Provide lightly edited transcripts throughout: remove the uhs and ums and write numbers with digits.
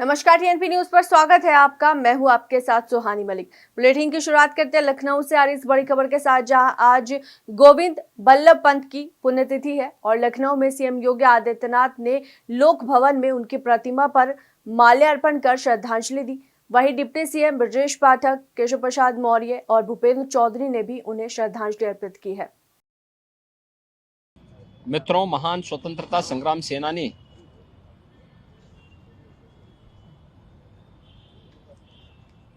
नमस्कार, TNP news पर स्वागत है आपका। मैं हूं आपके साथ सुहानी मलिक। बुलेटिन की शुरुआत करते हैं लखनऊ से आ रही इस बड़ी खबर के साथ, जहां आज गोविंद बल्लभ पंत की पुण्यतिथि है और लखनऊ में सीएम योगी आदित्यनाथ ने लोक भवन में उनकी प्रतिमा पर माल्यार्पण कर श्रद्धांजलि दी। वहीं डिप्टी सीएम ब्रजेश पाठक, केशव प्रसाद मौर्य और भूपेंद्र चौधरी ने भी उन्हें श्रद्धांजलि अर्पित की है। मित्रों, महान स्वतंत्रता संग्राम सेनानी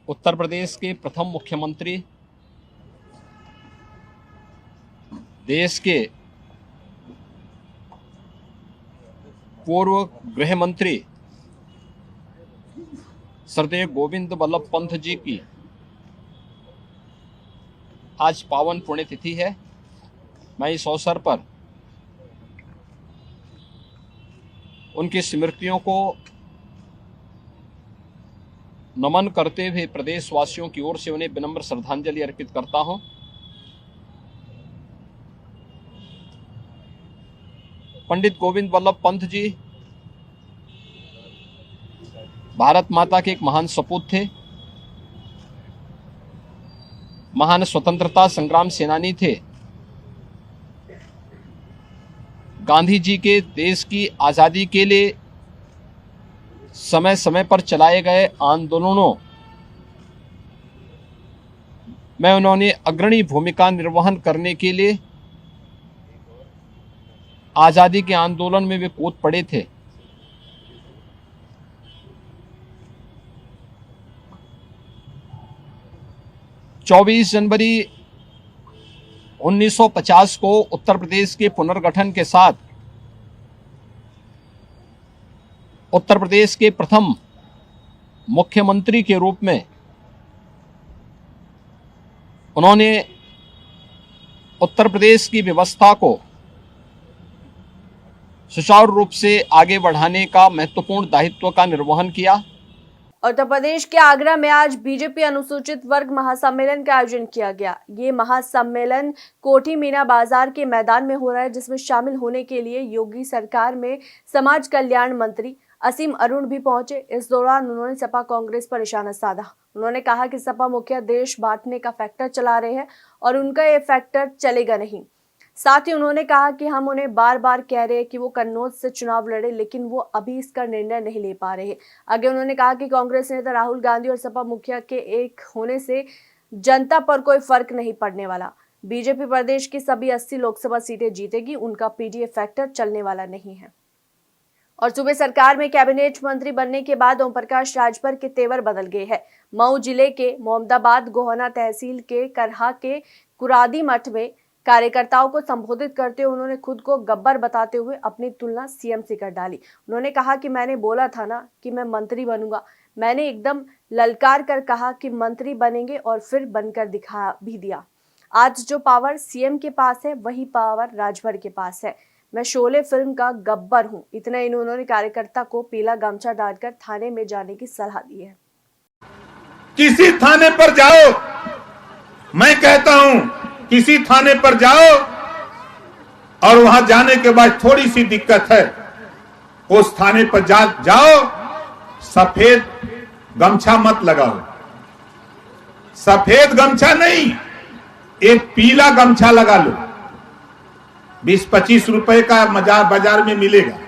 उत्तर प्रदेश के प्रथम मुख्यमंत्री, देश के पूर्व गृह मंत्री श्रद्धेय गोविंद बल्लभ पंत जी की आज पावन पुण्यतिथि है। मैं इस अवसर पर उनकी स्मृतियों को नमन करते हुए प्रदेशवासियों की ओर से उन्हें विनम्र श्रद्धांजलि अर्पित करता हूं। पंडित गोविंद बल्लभ पंत जी भारत माता के एक महान सपूत थे, महान स्वतंत्रता संग्राम सेनानी थे। गांधी जी के देश की आज़ादी के लिए समय समय पर चलाए गए आंदोलनों में उन्होंने अग्रणी भूमिका निर्वहन करने के लिए आज़ादी के आंदोलन में वे कूद पड़े थे। चौबीस जनवरी 1950 को उत्तर प्रदेश के पुनर्गठन के साथ उत्तर प्रदेश के प्रथम मुख्यमंत्री के रूप में उन्होंने उत्तर प्रदेश की व्यवस्था को सुचारू रूप से आगे बढ़ाने का महत्वपूर्ण दायित्व का निर्वहन किया। उत्तर प्रदेश के आगरा में आज बीजेपी अनुसूचित वर्ग महासम्मेलन का आयोजन किया गया। ये महासम्मेलन कोठी मीना बाजार के मैदान में हो रहा है, जिसमें शामिल होने के लिए योगी सरकार में समाज कल्याण मंत्री असीम अरुण भी पहुंचे। इस दौरान उन्होंने सपा कांग्रेस पर निशाना साधा। उन्होंने कहा कि सपा मुखिया देश बांटने का फैक्टर चला रहे हैं और उनका ये फैक्टर चलेगा नहीं। साथ ही उन्होंने कहा कि हम उन्हें बार बार कह रहे हैं कि वो कन्नौज से चुनाव लड़े, लेकिन वो अभी इसका निर्णय नहीं ले पा रहे। आगे उन्होंने कहा कि कांग्रेस नेता राहुल गांधी और सपा मुखिया के एक होने से जनता पर कोई फर्क नहीं पड़ने वाला। बीजेपी प्रदेश की सभी 80 लोकसभा सीटें जीतेगी, उनका पीडीए फैक्टर चलने वाला नहीं है। और सूबे सरकार में कैबिनेट मंत्री बनने के बाद ओम प्रकाश राजभर के तेवर बदल गए हैं। मऊ जिले के मोहम्मदाबाद गोहना तहसील के करहा के कुरादी मठ में कार्यकर्ताओं को संबोधित करते हुए उन्होंने खुद को गब्बर बताते हुए अपनी तुलना सीएम से कर डाली। उन्होंने कहा कि मैंने बोला था ना कि मैं मंत्री बनूंगा, मैंने एकदम ललकार कर कहा कि मंत्री बनेंगे और फिर बनकर दिखा भी दिया। आज जो पावर सीएम के पास है, वही पावर राजभर के पास है। मैं शोले फिल्म का गब्बर हूं। इतना ही उन्होंने कार्यकर्ता को पीला गमछा डालकर थाने में जाने की सलाह दी है। किसी थाने पर जाओ, मैं कहता हूं किसी थाने पर जाओ और वहां जाने के बाद थोड़ी सी दिक्कत है, उस थाने पर जाओ, सफेद गमछा मत लगाओ। सफेद गमछा नहीं, एक पीला गमछा लगा लो। 20-25 रुपए का बाजार में मिलेगा।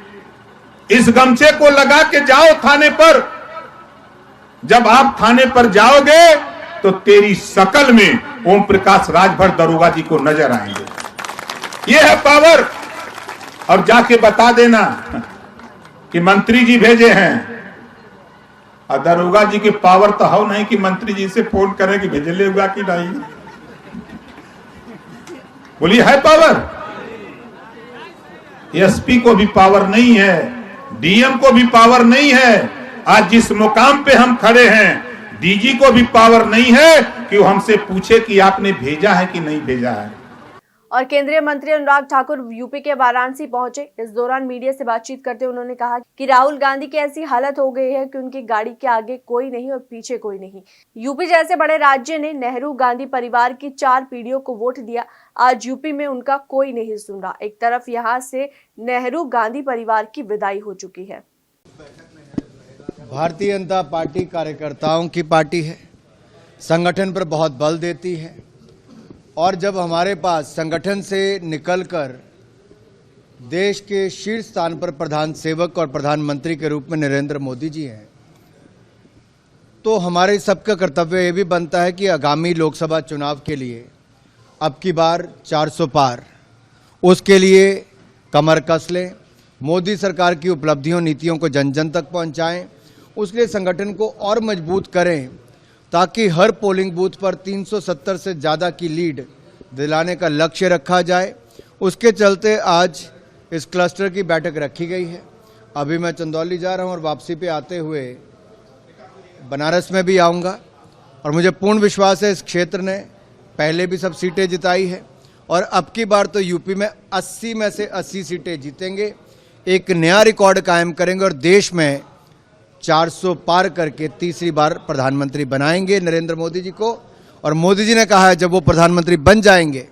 इस गमछे को लगा के जाओ थाने पर। जब आप थाने पर जाओगे तो तेरी शकल में ओम प्रकाश राजभर दरोगा जी को नजर आएंगे। ये है पावर। और जाके बता देना कि मंत्री जी भेजे हैं। और दरोगा जी की पावर तो हो नहीं कि मंत्री जी से फोन करें कि भेजले होगा कि नहीं। बोलिए, है पावर? एसपी को भी पावर नहीं है, डीएम को भी पावर नहीं है। आज जिस मुकाम पे हम खड़े हैं, डीजी को भी पावर नहीं है कि वो हमसे पूछे कि आपने भेजा है कि नहीं भेजा है। और केंद्रीय मंत्री अनुराग ठाकुर यूपी के वाराणसी पहुंचे। इस दौरान मीडिया से बातचीत करते हुए उन्होंने कहा कि राहुल गांधी की ऐसी हालत हो गई है कि उनकी गाड़ी के आगे कोई नहीं और पीछे कोई नहीं। यूपी जैसे बड़े राज्य ने नेहरू गांधी परिवार की 4 पीढ़ियों को वोट दिया। आज यूपी में उनका कोई नहीं सुन रहा। एक तरफ यहाँ से नेहरू गांधी परिवार की विदाई हो चुकी है। भारतीय जनता पार्टी कार्यकर्ताओं की पार्टी है, संगठन पर बहुत बल देती है और जब हमारे पास संगठन से निकलकर देश के शीर्ष स्थान पर प्रधान सेवक और प्रधानमंत्री के रूप में नरेंद्र मोदी जी हैं, तो हमारे सबका कर्तव्य ये भी बनता है कि आगामी लोकसभा चुनाव के लिए अब की बार 400 पार, उसके लिए कमर कस लें, मोदी सरकार की उपलब्धियों नीतियों को जन जन तक पहुंचाएं, उसके लिए संगठन को और मजबूत करें ताकि हर पोलिंग बूथ पर 370 से ज़्यादा की लीड दिलाने का लक्ष्य रखा जाए। उसके चलते आज इस क्लस्टर की बैठक रखी गई है। अभी मैं चंदौली जा रहा हूं और वापसी पे आते हुए बनारस में भी आऊंगा और मुझे पूर्ण विश्वास है इस क्षेत्र ने पहले भी सब सीटें जिताई है और अब की बार तो यूपी में 80 में से 80 सीटें जीतेंगे, एक नया रिकॉर्ड कायम करेंगे और देश में 400 पार करके तीसरी बार प्रधानमंत्री बनाएंगे नरेंद्र मोदी जी को। और मोदी जी ने कहा है जब वो प्रधानमंत्री बन जाएंगे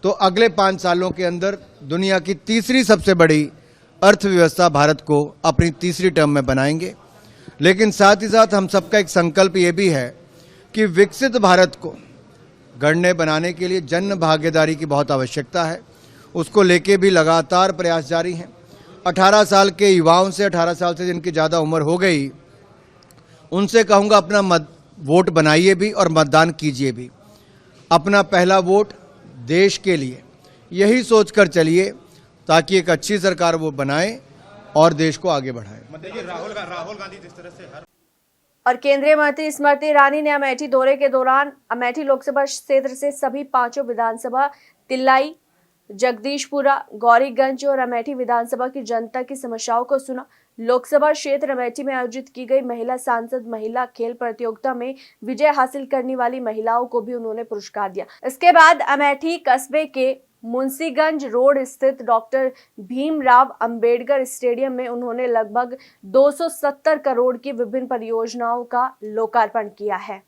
तो अगले 5 सालों के अंदर दुनिया की तीसरी सबसे बड़ी अर्थव्यवस्था भारत को अपनी तीसरी टर्म में बनाएंगे। लेकिन साथ ही साथ हम सबका एक संकल्प ये भी है कि विकसित भारत को गढ़ने बनाने के लिए जन भागीदारी की बहुत आवश्यकता है, उसको लेके भी लगातार प्रयास जारी हैं। 18 साल के युवाओं से, 18 साल से जिनकी ज़्यादा उम्र हो गई, उनसे कहूँगा अपना वोट बनाइए भी और मतदान कीजिए भी। अपना पहला वोट देश के लिए, यही सोचकर चलिए ताकि एक अच्छी सरकार वो बनाए और देश को आगे बढ़ाए। राहुल गांधी जिस तरह से और केंद्रीय मंत्री स्मृति ईरानी ने अमेठी दौरे के दौरान अमेठी लोकसभा क्षेत्र से सभी 5 विधानसभा तिल्लाई, जगदीशपुरा, गौरीगंज और अमेठी विधानसभा की जनता की समस्याओं को सुना। लोकसभा क्षेत्र अमेठी में आयोजित की गई महिला सांसद महिला खेल प्रतियोगिता में विजय हासिल करने वाली महिलाओं को भी उन्होंने पुरस्कार दिया। इसके बाद अमेठी कस्बे के मुंशीगंज रोड स्थित डॉक्टर भीमराव अंबेडकर स्टेडियम में उन्होंने लगभग 270 करोड़ की विभिन्न परियोजनाओं का लोकार्पण किया है।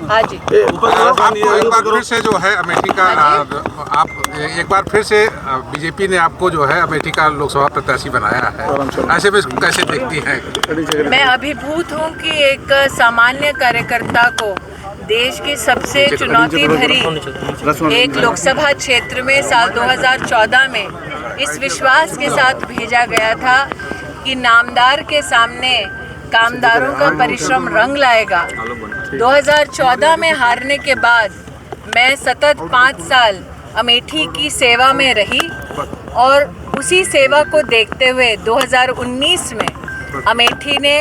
हाँ जी, आपको एक बार फिर से जो है अमेठी का आप एक बार फिर से बीजेपी ने आपको जो है अमेठी का लोकसभा प्रत्याशी बनाया है, ऐसे में कैसे देखती हैं? मैं अभिभूत हूँ कि एक सामान्य कार्यकर्ता को देश की सबसे चुनौती भरी एक लोकसभा क्षेत्र में साल 2014 में इस विश्वास के साथ भेजा गया था कि नामदार के सामने कामदारों का परिश्रम रंग लाएगा। 2014 में हारने के बाद मैं सतत 5 साल अमेठी की सेवा में रही और उसी सेवा को देखते हुए 2019 में अमेठी ने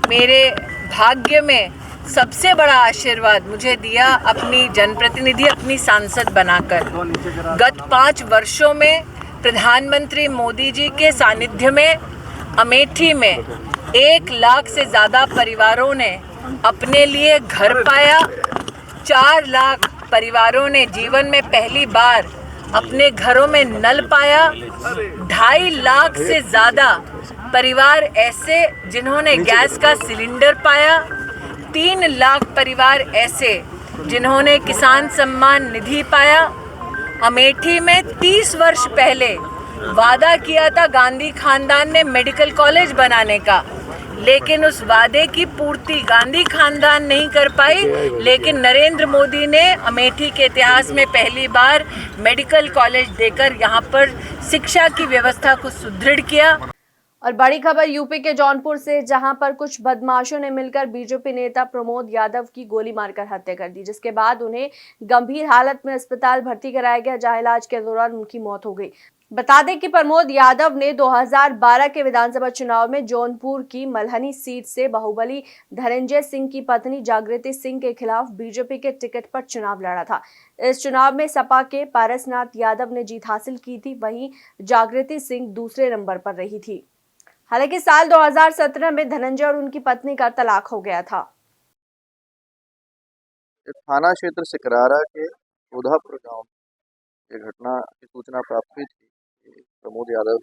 मेरे भाग्य में सबसे बड़ा आशीर्वाद मुझे दिया, अपनी जनप्रतिनिधि, अपनी सांसद बनाकर। गत 5 वर्षों में प्रधानमंत्री मोदी जी के सानिध्य में अमेठी में 1 लाख से ज़्यादा परिवारों ने अपने लिए घर पाया। 4 लाख परिवारों ने जीवन में पहली बार अपने घरों में नल पाया। 2.5 लाख से ज़्यादा परिवार ऐसे जिन्होंने गैस का सिलेंडर पाया। 3 लाख परिवार ऐसे जिन्होंने किसान सम्मान निधि पाया। अमेठी में 30 वर्ष पहले वादा किया था गांधी खानदान ने मेडिकल कॉलेज बनाने का, लेकिन उस वादे की पूर्ति गांधी खानदान नहीं कर पाई। लेकिन नरेंद्र मोदी ने अमेठी के इतिहास में पहली बार मेडिकल कॉलेज देकर यहाँ पर शिक्षा की व्यवस्था को सुदृढ़ किया। और बड़ी खबर यूपी के जौनपुर से, जहां पर कुछ बदमाशों ने मिलकर बीजेपी नेता प्रमोद यादव की गोली मारकर हत्या कर दी, जिसके बाद उन्हें गंभीर हालत में अस्पताल भर्ती कराया गया, जहां इलाज के दौरान उनकी मौत हो गई। बता दें कि प्रमोद यादव ने 2012 के विधानसभा चुनाव में जौनपुर की मल्हनी सीट से बाहुबली धनंजय सिंह की पत्नी जागृति सिंह के खिलाफ बीजेपी के टिकट पर चुनाव लड़ा था। इस चुनाव में सपा के पारसनाथ यादव ने जीत हासिल की थी, वहीं जागृति सिंह दूसरे नंबर पर रही थी। हालांकि साल 2017 में धनंजय और उनकी पत्नी का तलाक हो गया था। थाना क्षेत्र सिकरारा के उधापुर गांव ये घटना की सूचना प्राप्त हुई थी कि प्रमोद यादव,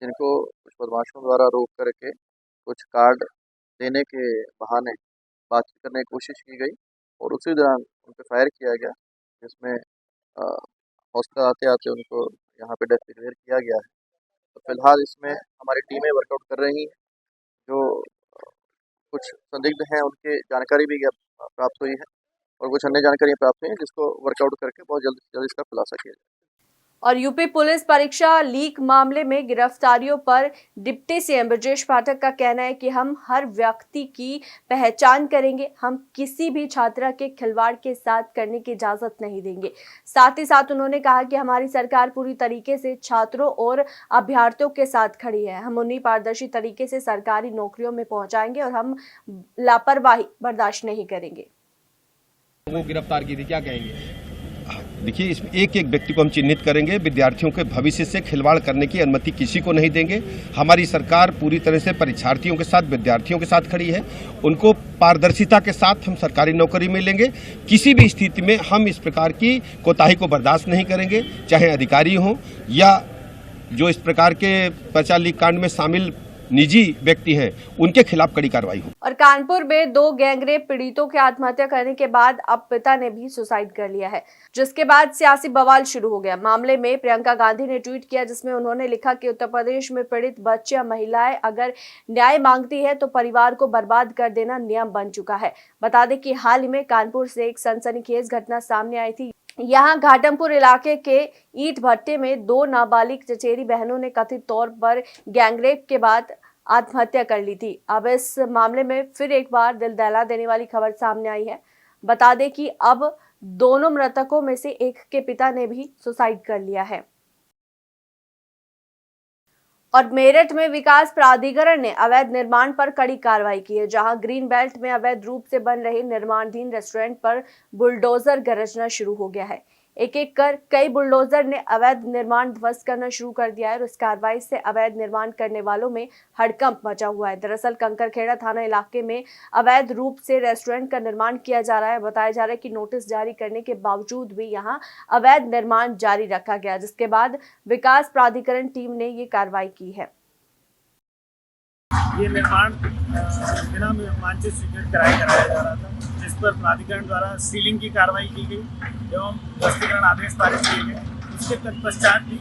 जिनको कुछ बदमाशों द्वारा रोक करके कुछ कार्ड देने के बहाने बातचीत करने की कोशिश की गई और उसी दौरान उन पर फायर किया गया, जिसमें हॉस्पिटल आते आते उनको यहाँ पे डेथ डिक्लेयर किया गया है। तो फिलहाल इसमें हमारी टीमें वर्कआउट कर रही हैं। जो कुछ संदिग्ध हैं उनकी जानकारी भी प्राप्त हुई है और कुछ अन्य जानकारियाँ प्राप्त हुई हैं जिसको वर्कआउट करके बहुत जल्द से जल्द इसका खुलासा किया जाए। और यूपी पुलिस परीक्षा लीक मामले में गिरफ्तारियों पर डिप्टी सीएम ब्रजेश पाठक का कहना है कि हम हर व्यक्ति की पहचान करेंगे, हम किसी भी छात्रा के खिलवाड़ के साथ करने की इजाजत नहीं देंगे। साथ ही साथ उन्होंने कहा कि हमारी सरकार पूरी तरीके से छात्रों और अभ्यर्थियों के साथ खड़ी है। हम उन्हें पारदर्शी तरीके से सरकारी नौकरियों में पहुंचाएंगे और हम लापरवाही बर्दाश्त नहीं करेंगे। वो गिरफ्तार की थी, क्या कहेंगे? देखिए, इसमें एक एक व्यक्ति को हम चिन्हित करेंगे। विद्यार्थियों के भविष्य से खिलवाड़ करने की अनुमति किसी को नहीं देंगे। हमारी सरकार पूरी तरह से परीक्षार्थियों के साथ, विद्यार्थियों के साथ खड़ी है। उनको पारदर्शिता के साथ हम सरकारी नौकरी में लेंगे। किसी भी स्थिति में हम इस प्रकार की कोताही को बर्दाश्त नहीं करेंगे, चाहे अधिकारी हों या जो इस प्रकार के परीक्षा लीक कांड में शामिल निजी व्यक्ति हैं, उनके खिलाफ कड़ी कार्रवाई हो। और कानपुर में 2 गैंगरेप पीड़ितों के आत्महत्या करने के बाद अब पिता ने भी सुसाइड कर लिया है, जिसके बाद सियासी बवाल शुरू हो गया। मामले में प्रियंका गांधी ने ट्वीट किया जिसमें उन्होंने लिखा कि उत्तर प्रदेश में पीड़ित बच्चे या महिलाएं अगर न्याय मांगती है तो परिवार को बर्बाद कर देना नियम बन चुका है। बता दें कि हाल ही में कानपुर से एक सनसनीखेज घटना सामने आई थी। यहाँ घाटमपुर इलाके के ईंट भट्टे में 2 नाबालिग चचेरी बहनों ने कथित तौर पर गैंगरेप के बाद आत्महत्या कर ली थी। अब इस मामले में फिर एक बार दिल दहला देने वाली खबर सामने आई है। बता दें कि अब दोनों मृतकों में से एक के पिता ने भी सुसाइड कर लिया है। और मेरठ में विकास प्राधिकरण ने अवैध निर्माण पर कड़ी कार्रवाई की है, जहां ग्रीन बेल्ट में अवैध रूप से बन रहे निर्माणाधीन रेस्टोरेंट पर बुलडोजर गरजना शुरू हो गया है। एक एक कर कई बुलडोजर ने अवैध निर्माण ध्वस्त करना शुरू कर दिया है और इस कार्रवाई से अवैध निर्माण करने वालों में हड़कंप मचा हुआ है। दरअसल कंकरखेड़ा थाना इलाके में अवैध रूप से रेस्टोरेंट का निर्माण किया जा रहा है। बताया जा रहा है कि नोटिस जारी करने के बावजूद भी यहां अवैध निर्माण जारी रखा गया, जिसके बाद विकास प्राधिकरण टीम ने ये कार्रवाई की है। ये निर्माण बिना मानचित्र स्वीकृत कराया जा रहा था, जिस पर प्राधिकरण द्वारा सीलिंग की कार्रवाई की गई एवं ध्वस्तीकरण आदेश पारित किए गए। उसके तत्पश्चात भी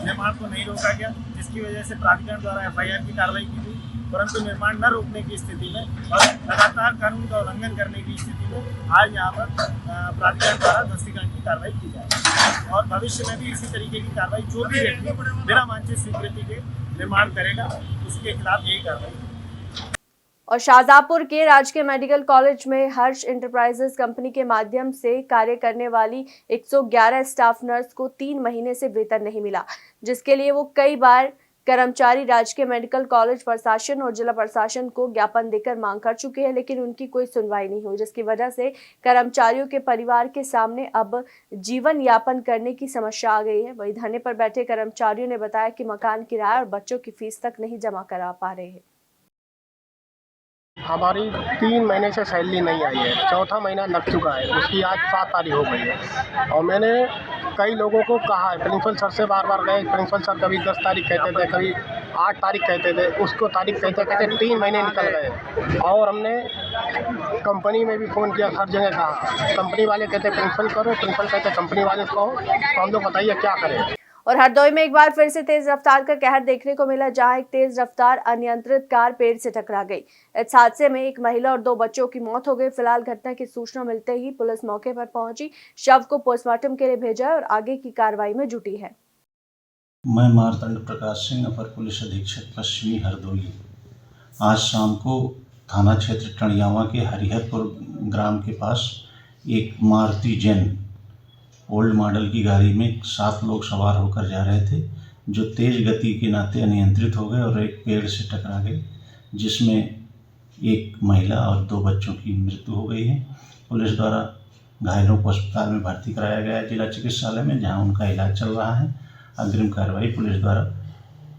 निर्माण को नहीं रोका गया, जिसकी वजह से प्राधिकरण द्वारा एफआईआर की कार्रवाई की गई, परंतु निर्माण न रोकने की स्थिति में और लगातार कानून का उल्लंघन करने की स्थिति में आज यहाँ पर प्राधिकरण द्वारा ध्वस्तीकरण की कार्रवाई की जाए और भविष्य में भी इसी तरीके की कार्रवाई जो भी व्यक्ति बिना मानचित्र स्वीकृति के निर्माण करेगा उसके खिलाफ यही कार्रवाई। और शाहजहांपुर के राजकीय मेडिकल कॉलेज में हर्ष इंटरप्राइजेज कंपनी के माध्यम से कार्य करने वाली 111 स्टाफ नर्स को 3 महीने से वेतन नहीं मिला, जिसके लिए वो कई बार कर्मचारी राजकीय मेडिकल कॉलेज प्रशासन और जिला प्रशासन को ज्ञापन देकर मांग कर चुके हैं, लेकिन उनकी कोई सुनवाई नहीं हुई, जिसकी वजह से कर्मचारियों के परिवार के सामने अब जीवन यापन करने की समस्या आ गई है। वहीं धरने पर बैठे कर्मचारियों ने बताया कि मकान किराया और बच्चों की फीस तक नहीं जमा करा पा रहे हैं। हमारी 3 महीने से सैलरी नहीं आई है, 4था महीना लग चुका है, उसकी आज 7 तारीख हो गई है और मैंने कई लोगों को कहा है, प्रिंसिपल सर से बार गए। प्रिंसिपल सर कभी 10 तारीख कहते थे, कभी 8 तारीख कहते थे, उसको तारीख कहते 3 महीने निकल गए। और हमने कंपनी में भी फ़ोन किया, हर जगह कहा, कंपनी वाले कहते प्रिंसिपल करो, प्रिंसिपल कहते कंपनी वाले कहो, तो हम लोग बताइए क्या करें। और हरदोई में एक बार फिर से तेज रफ्तार का कहर देखने को मिला, जहां एक तेज रफ्तार अनियंत्रित कार पेड़ से टकरा गई। इस हादसे में एक महिला और 2 बच्चों की मौत हो गई। फिलहाल घटना की सूचना मिलते ही पुलिस मौके पर पहुंची, शव को पोस्टमार्टम के लिए भेजा और आगे की कार्रवाई में जुटी है। मैं मार्तंड प्रकाश सिंह, अपर पुलिस अधीक्षक पश्चिमी हरदोई। आज शाम को थाना क्षेत्र टणियावा के हरिहरपुर ग्राम के पास एक मारुति जेन ओल्ड मॉडल की गाड़ी में 7 लोग सवार होकर जा रहे थे, जो तेज़ गति के नाते अनियंत्रित हो गए और एक पेड़ से टकरा गए, जिसमें एक महिला और 2 बच्चों की मृत्यु हो गई है। पुलिस द्वारा घायलों को अस्पताल में भर्ती कराया गया है जिला चिकित्सालय में, जहां उनका इलाज चल रहा है। अग्रिम कार्रवाई पुलिस द्वारा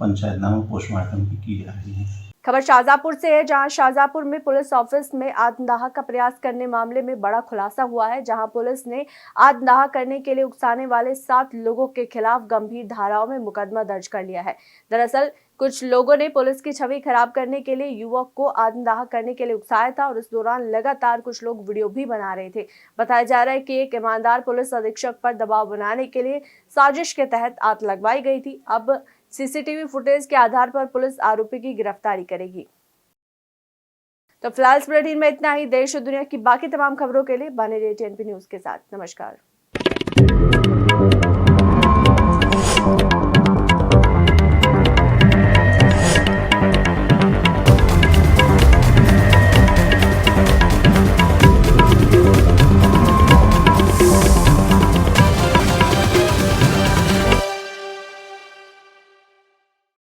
पंचायतनामा पोस्टमार्टम की जा रही है। खबर शाहजहांपुर से है, जहां शाहजहांपुर में पुलिस ऑफिस में आत्मदाह का प्रयास करने मामले में बड़ा खुलासा हुआ है, जहां पुलिस ने आत्मदाह करने के लिए उकसाने वाले 7 लोगों के खिलाफ गंभीर धाराओं में मुकदमा दर्ज कर लिया है। दरअसल कुछ लोगों ने पुलिस की छवि खराब करने के लिए युवक को आत्मदाह करने के लिए उकसाया था और इस दौरान लगातार कुछ लोग वीडियो भी बना रहे थे। बताया जा रहा है कि एक ईमानदार पुलिस अधीक्षक पर दबाव बनाने के लिए साजिश के तहत आग लगवाई गई थी। अब सीसीटीवी फुटेज के आधार पर पुलिस आरोपी की गिरफ्तारी करेगी। तो फिलहाल इस बुलेटिन में इतना ही। देश और दुनिया की बाकी तमाम खबरों के लिए बने रहिए TNP न्यूज के साथ। नमस्कार।